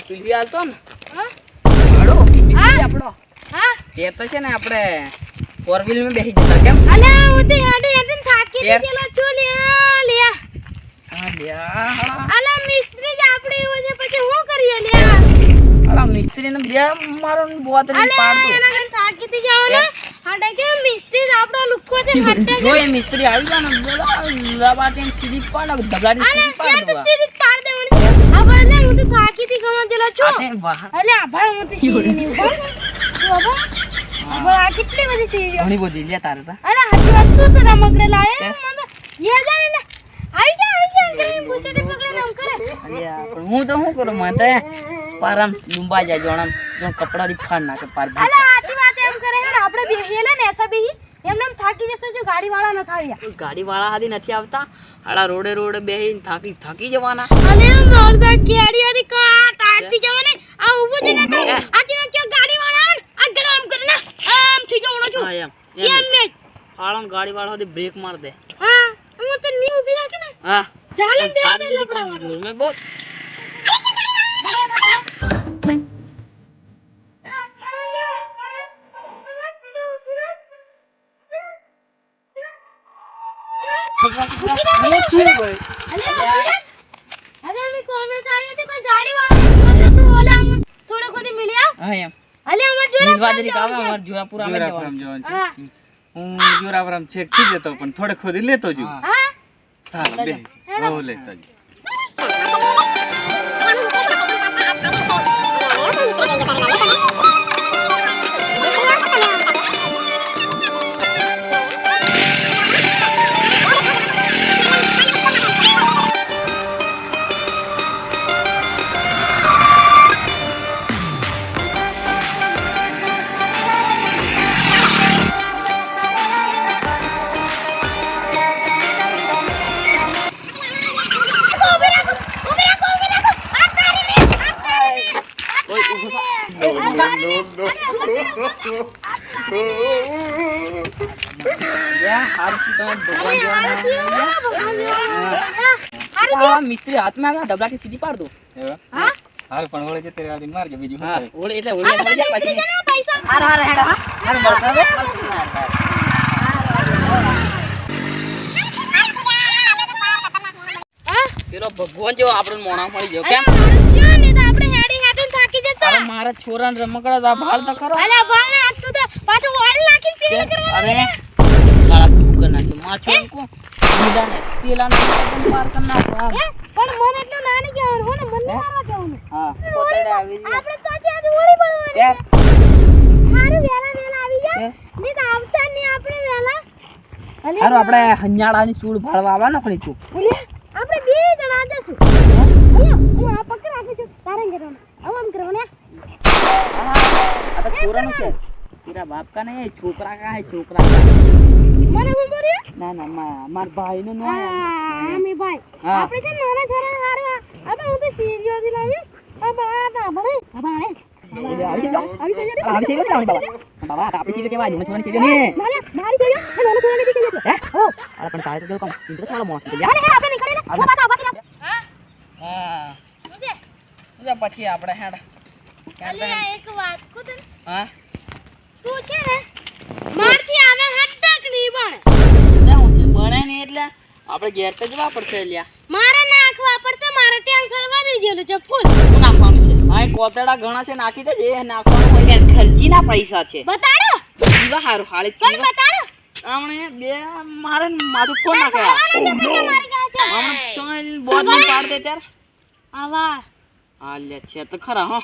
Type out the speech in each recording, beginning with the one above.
પીલી આલતો ને હા હાડો મિસ્ત્રી આપણો હા તે તો છે ને આપણે ફોર વ્હીલ માં બેસી જતા કેમ અલ્યા હું તો હેડે થાકી ગયેલો છું લ્યા હા લ્યા અલા મિસ્ત્રી જ આપણે એવો છે પછી હું કરીએ લ્યા અલા મિસ્ત્રી ને બે મારો બોતરી પાડ દો એના કન થાકી જાવ ને હાડે કે મિસ્ત્રી જ આપણો લુક્કો છે હટે જો એ મિસ્ત્રી આવી જાય ને બોલો લાબાટી સીધી પાડ દબલાડી સીધી પાડ દો સીધી પાડ દેવાની છે આપણે હું તો થાકી ગયેલો છું અરે વાહ અલ્યા આભાર હું તો સીધી નહીં બાબા આ કેટલી બધી સીધી ઘણી બધી લે તારે તો અરે હાથી વાત તો તારા મગડે લાય મને યે જાને ને આવી જા ગુસડે પકડે નામ કરે અલ્યા પણ હું તો શું કરું મને પારામ ડુંબા જાય જોણમ જો કપડા થી ફાડ નાખે પાર અલા આથી વાત એમ કરે હે આપણે બેહીલે ને એસા બેહી એમને થાકી જશે જો ગાડી વાળા ન થાવ્યા ગાડી વાળા હાદી નથી આવતા આડા રોડે બેહીને થાકી જવાના અલે મોરદા કેડીઓની કાટ આથી જવાને આ ઊભો જ ન થાય આથી ન કે ગાડી વાળા આ ગરમ કરને આમ થી જવાનો છું હા એમ ને હાળન ગાડી વાળા હાદી બ્રેક માર દે હા હું તો ની ઊભી રાખે ને હા ચાલે દે લપડા મે બોલ અરે મે કોમે થાય તો કોઈ ગાડી વાળા તો ઓલા થોડો ખોદી મિલ્યા હા એમ અલે અમાર જોરા નિર્વાજરી કામ અમાર જોરાપુર અમે જવાનું હા હું જોરાવરામ ચેક થી જતો પણ થોડે ખોદી લેતો જ હા સારું બે હો લેતો જ મિસ્ત્રી હાથમાં ડબલાથી સીધી પાડ દો હા હાલ પણ ઓળે છે તેરે આદિન મારજો બીજું હા શું ઓળે એટલે ઓળે મળી જાય પછી પૈસા હાર હેડ હા હાર બરસાવે પેલો ભગવાન જેવો આપણને મોણા મળી ગયો કેમ ને તો આપણે હેડી હેડી થાકી જતા અરે મારા છોરાને રમકડા દા ભાળ તો ખરો અલા ભાઈ આ તું તો પાછો ઓઇલ નાખીને પીલ કરવા અરે કાળા કુકર નાખ્યો માં છોન કો નીદાને પેલાને પાર કર નાખો પણ મને એટલું નાની કહેવાનું હો ને મને મારવા કહેવાનું હા પોતડે આવી આપણે તો આજે ઓળી બનવાની યાર હારું વેલા આવી જા ને તો આવતા ને આપણે વેલા હારું આપણે હન્યાળાની સૂળ ભાળવા આવવાનો ખરી છું આપણે બે જણા જશું અહીંયા આ પકડ રાખી છું તારે કરવાનું આમ કરવાનું આ તો છોરાનું છે તેરા બાપ કા નહીં છોકરા કા હે છોકરા કા મને હું બોલ્યો ના ના માર ભાઈ નું નો આમી ભાઈ હા. આપણે છે નાના છોરા હારું આપણે હું તો સીરીઓ થી લાવ્યો આ બડા ભણે આવી જજો બાબા આપી દીધું કેવાય મને છોરાને કીધું ને મારી જોયો નાના છોરાને બી કીધું હે ઓ અરે પણ તારે તો કહું ઇન્ટરેસ્ટ વાળો મોણસ છે યાર અરે આપણે નીકળીને હું બાકા બાકી હા હા સુજે પછી આપણે હેડ અલ્યા એક વાત કો તને હા તું છે ને મારથી આવે હટક ની બને બને ને એટલે આપણે ઘેર તો જવા પડશે લ્યા મારે નાખવા પડશે મારે ટેન્શન વધી ગયેલું છે ફૂલ શું નાખવાનું છે હા કોતડા ઘણા છે નાખી દેજે એ નાખવાનું હોય યાર ખર્ચીના પૈસા છે બતાડો પીવા હારું હાલે પણ બતાડો આમણે બે મારે માથું ફોન નાખ્યા મારી ગયા છે આમણે ચોઈલ બોર્ડ પાડ દે ત્યાર આવા હા લે છે તો ખરા હો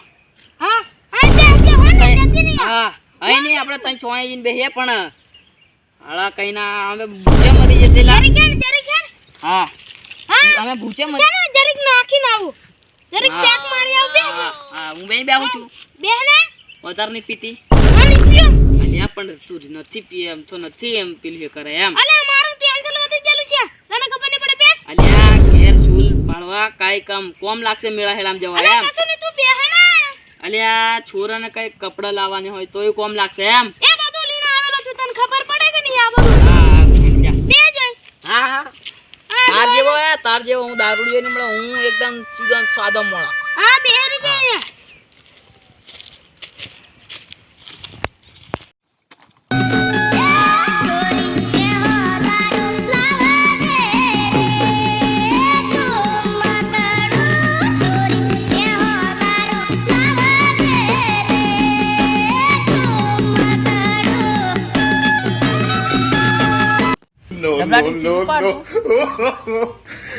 હા આજે હો ને જતી નહીં હા અહીં નહીં આપણે તઈ ચોઈ જઈને બેહીએ પણ હાલા કઈ ના અમે ભૂચે મરી જતે લા જરીક હા હા અમે ભૂચે મરી ચાલો જરીક નાખીને આવું જરીક ચેક મારી આવજે હા હું બેહી બેહું છું બેહને વધારે ની પીતી હા નીકળ્યો અલ્યા પણ તું નથી પીએ એમ તો નથી એમ પીલી કરે એમ અલે મારું ટેન્શન વધી ગયેલું છે તને ખબર નહીં પડે બેસ અલ્યા ઘેર સૂલ પાડવા કાઈ કામ કોમ લાગશે મેળા હેલામ જવા અલે એમ કશું નહીં તું બેહને અલ્યા છોરાને કઈ કપડા લાવવાની હોય તોય કોમ લાગશે એમ એ બધું લઈને આવેલો છું તને ખબર પડે કે નહીં આ બધું હા બે જણ હા હા તાર જેવો હું દારૂડિયો ને મળે હું એકદમ સીધો સાદો મોણો હા બે રીતે અહીંયા બાજુ સીધું પાડું.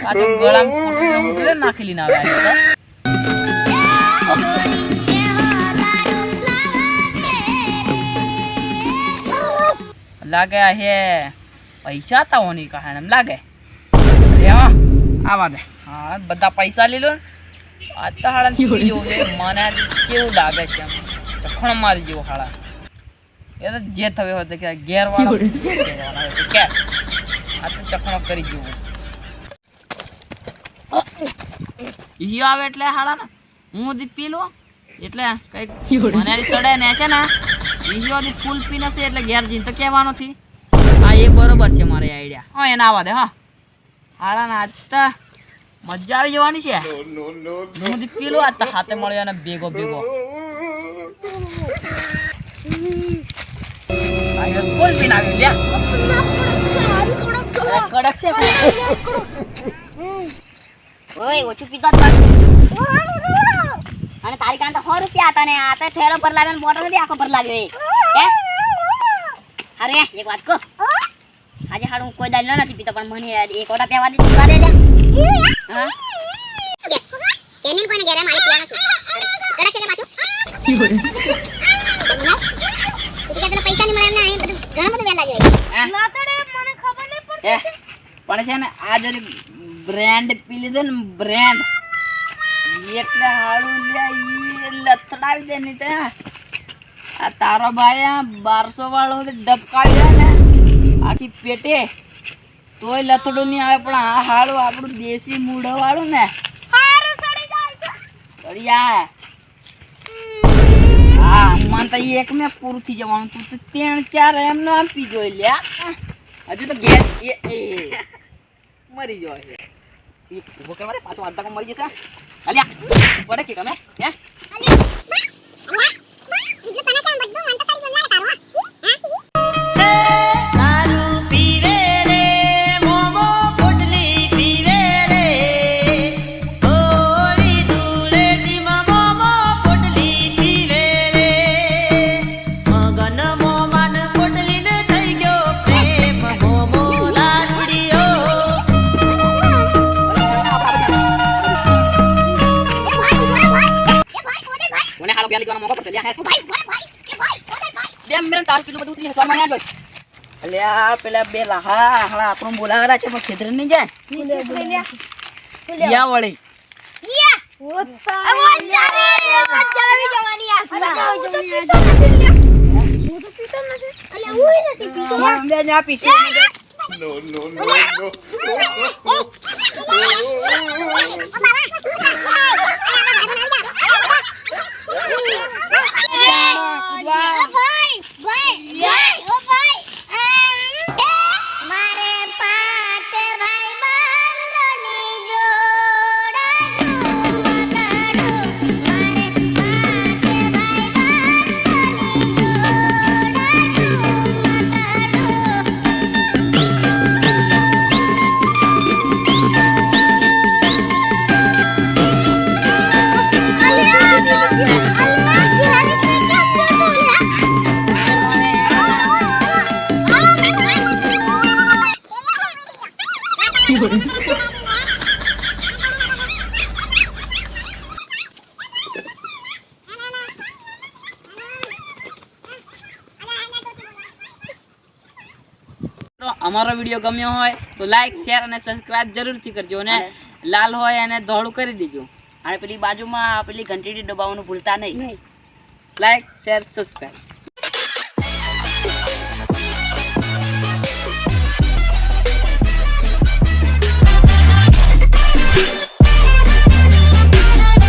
આ તો ગળામાં ફૂટે નાખી લઈને આવે આ તો. લાગે હે પૈસા તા હોની કહાણ એમ લાગે. રેવા આવા દે. હા બધા પૈસા લઈ લો ને. આ તો હાળા પી જો મને કેવું લાગે છે એમ ચખણ મારી જેવો હાળા. એ તો જે થવે હોય તો કે ઘેર વાળો કે આ તો ચખણો કરી જેવું. ઈ આવે એટલે હાળા ને હું દી પી લો એટલે કઈક મને ચડે ને છે ને ઈ ફૂલ પીને છે એટલે ઘેર જઈને તો કહેવાનો થી. હા એ બરોબર છે મારે આઈડિયા. હા એને આવા દે. હા હાળા ને આજ તો મજા આવી જવાની છે. હું દી પી લો આજ તો હાથે મળ્યો ને ભેગો ભેગો. ફૂલ પીને આવ્યું લ્યા. કડક છે. ઓય ઓછું પીતો જ અને તારી કાન તો 100 રૂપિયા હતા ને આ તો થેલો પર લાવ્યો ને બોટલ નથી આખો પર લાવ્યો એ હે હારે એક વાત કહો આજે હાડું કોઈ દાલ નથી પીતો પણ મને એક ઓટા પીવા દે પીવા દે હા કેનેન કોઈને ઘરે મારે પીવાનો છું કડક છે કે પાછું તું કે તને પૈસા ની મળે ને અહીં બધું ઘણું બધું વેલ લાગ્યો ના તડે મને ખબર નહીં પડતી પણ છે ને આ જરી બ્રાન્ડ પી લીધો ને બ્રાન્ડ એટલે હાડું લે ઈ લથડાવી દે ની તે આ તારો ભાઈ 1200 વાળો ડબકાવી દે ને આખી પેટે તોય લથડું નહીં આવે પણ આ હાડું આપણું દેશી મૂળો વાળું ને હારું સડી જાય સડી જાય. હા મને તો એક મેં પૂરું થઈ જવાનું તું તો 3-4 એમનો આમ પી જોઈ લ્યા. હજુ તો ગેસ એ મરી જાય એ ઉભો કર મારે પાછો અડધા મરી જશે. અલ્યા પડે કે તમે હે પેલા બે લાહા હાલા આપણું બોલાવેલા છે પણ ખેતર નહીં જાય વળી અમારો વિડીયો ગમ્યો હોય તો લાઈક શેર અને સબસ્ક્રાઇબ જરૂરથી કરજો અને લાલ હોય અને ધોળું કરી દેજો અને પેલી બાજુમાં પેલી ઘંટીડી દબાવવાનું ભૂલતા નહીં. Like share subscribe.